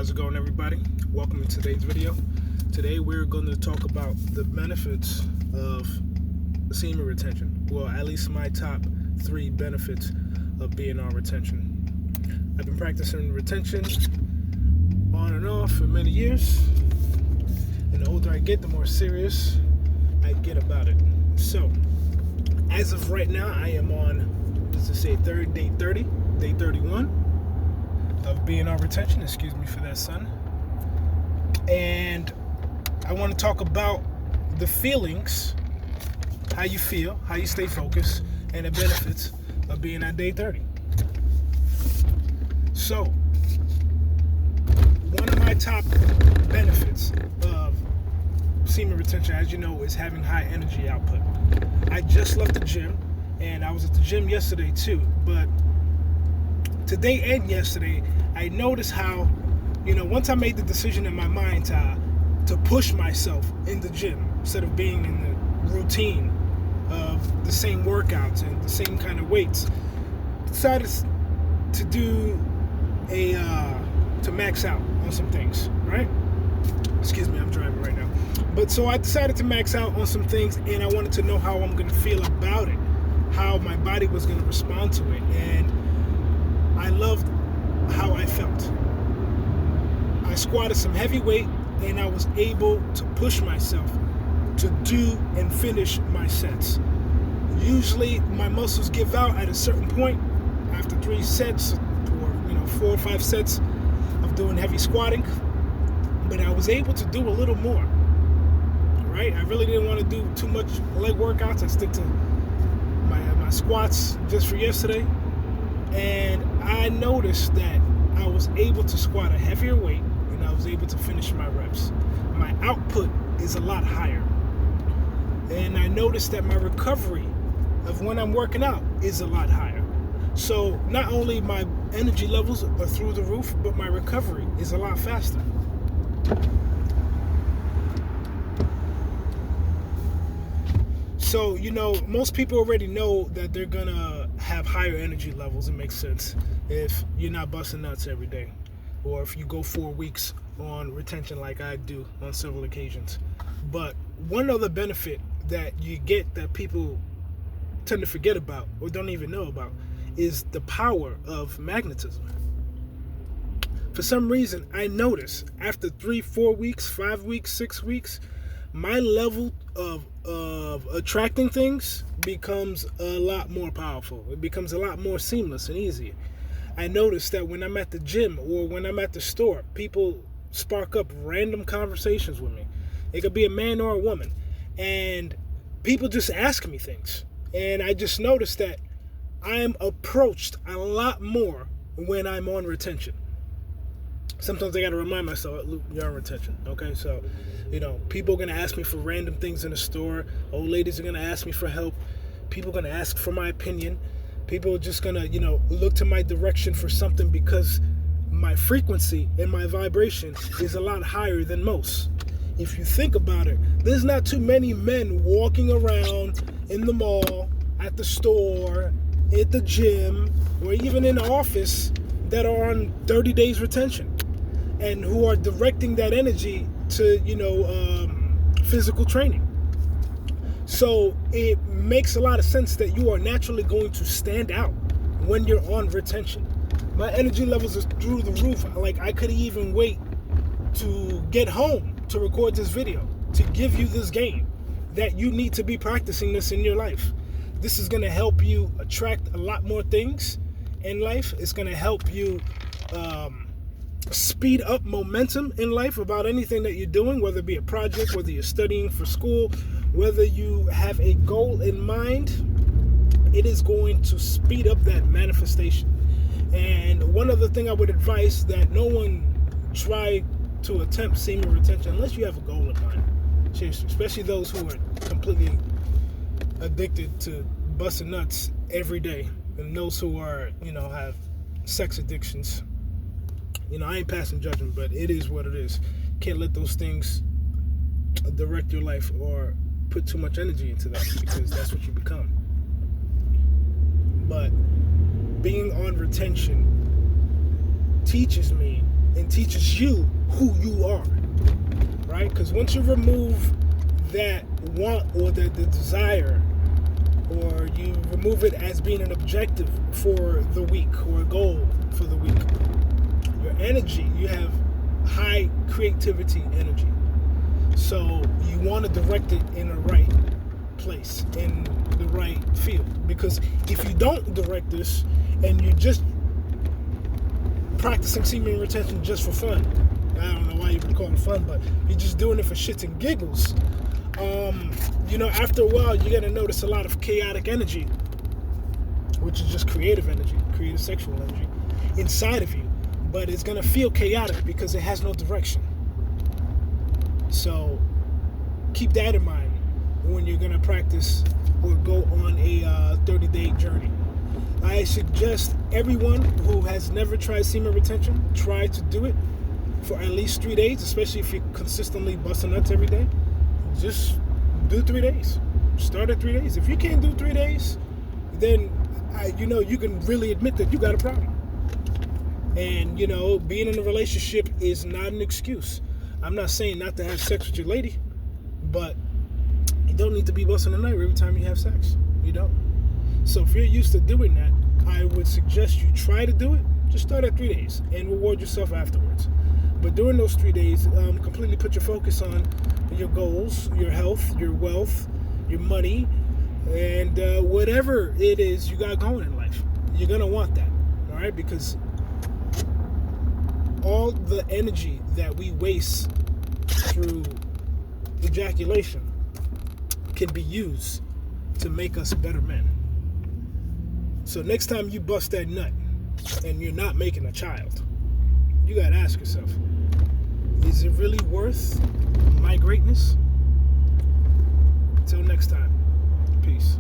How's it going, everybody? Welcome to today's video. Today we're going to talk about the benefits of semen retention. Well, at least my top 3 benefits of being on retention. I've been practicing retention on and off for many years, and the older I get, the more serious I get about it. So, as of right now, I am on, day 31 of being on retention. Excuse me for that, son. And I want to talk about the feelings, how you feel, how you stay focused, and the benefits of being at day 30. So, one of my top benefits of semen retention, as you know, is having high energy output. I just left the gym, and I was at the gym yesterday too, but today and yesterday, I noticed how, once I made the decision in my mind to push myself in the gym instead of being in the routine of the same workouts and the same kind of weights, decided to do to max out on some things, right? Excuse me, I'm driving right now. But so I decided to max out on some things, and I wanted to know how I'm going to feel about it, how my body was going to respond to it, and I loved how I felt. I squatted some heavy weight, and I was able to push myself to do and finish my sets. Usually my muscles give out at a certain point after 3 sets or 4 or 5 sets of doing heavy squatting, but I was able to do a little more, right? I really didn't want to do too much leg workouts. I stick to my squats just for yesterday, and I noticed that I was able to squat a heavier weight, and I was able to finish my reps. My output is a lot higher, and I noticed that my recovery of when I'm working out is a lot higher. So not only my energy levels are through the roof, but my recovery is a lot faster. So, most people already know that they're gonna have higher energy levels. It makes sense if you're not busting nuts every day, or if you go 4 weeks on retention like I do on several occasions. But one other benefit that you get that people tend to forget about or don't even know about is the power of magnetism. For some reason, I notice after 3, 4 weeks, 5 weeks, 6 weeks, my level of attracting things becomes a lot more powerful. It becomes a lot more seamless and easier. I notice that when I'm at the gym or when I'm at the store, people spark up random conversations with me. It could be a man or a woman, and people just ask me things. And I just noticed that I'm approached a lot more when I'm on retention. Sometimes I got to remind myself, you're on retention, okay? So, people are going to ask me for random things in the store. Old ladies are going to ask me for help. People are going to ask for my opinion. People are just going to, look to my direction for something because my frequency and my vibration is a lot higher than most. If you think about it, there's not too many men walking around in the mall, at the store, at the gym, or even in the office that are on 30 days retention and who are directing that energy to, physical training. So it makes a lot of sense that you are naturally going to stand out when you're on retention. My energy levels are through the roof. Like, I couldn't even wait to get home to record this video, to give you this game, that you need to be practicing this in your life. This is going to help you attract a lot more things in life. It's going to help you speed up momentum in life about anything that you're doing, whether it be a project, whether you're studying for school, whether you have a goal in mind. It is going to speed up that manifestation. And one other thing I would advise, that no one try to attempt semen retention unless you have a goal in mind. Seriously, especially those who are completely addicted to busting nuts every day, and those who are, have sex addictions. I ain't passing judgment, but it is what it is. Can't let those things direct your life or put too much energy into that, because that's what you become. But being on retention teaches me and teaches you who you are, right? Because once you remove that want or the desire, or you remove it as being an objective for the week or a goal for the week, your energy, you have high creativity energy. So you want to direct it in the right place, in the right field. Because if you don't direct this and you're just practicing semen retention just for fun, I don't know why you would call it fun, but you're just doing it for shits and giggles, after a while you're going to notice a lot of chaotic energy, which is just creative energy, creative sexual energy inside of you. But it's going to feel chaotic because it has no direction. So keep that in mind when you're going to practice or go on a 30-day journey. I suggest everyone who has never tried semen retention try to do it for at least 3 days, especially if you're consistently busting nuts every day. Just do 3 days. Start at 3 days. If you can't do 3 days, then you can really admit that you got a problem. And, being in a relationship is not an excuse. I'm not saying not to have sex with your lady, but you don't need to be busting a nut every time you have sex. You don't. So if you're used to doing that, I would suggest you try to do it. Just start at 3 days and reward yourself afterwards. But during those 3 days, completely put your focus on your goals, your health, your wealth, your money, and whatever it is you got going in life. You're going to want that, all right? Because all the energy that we waste through ejaculation can be used to make us better men. So next time you bust that nut and you're not making a child, you gotta ask yourself, is it really worth my greatness? Until next time, peace.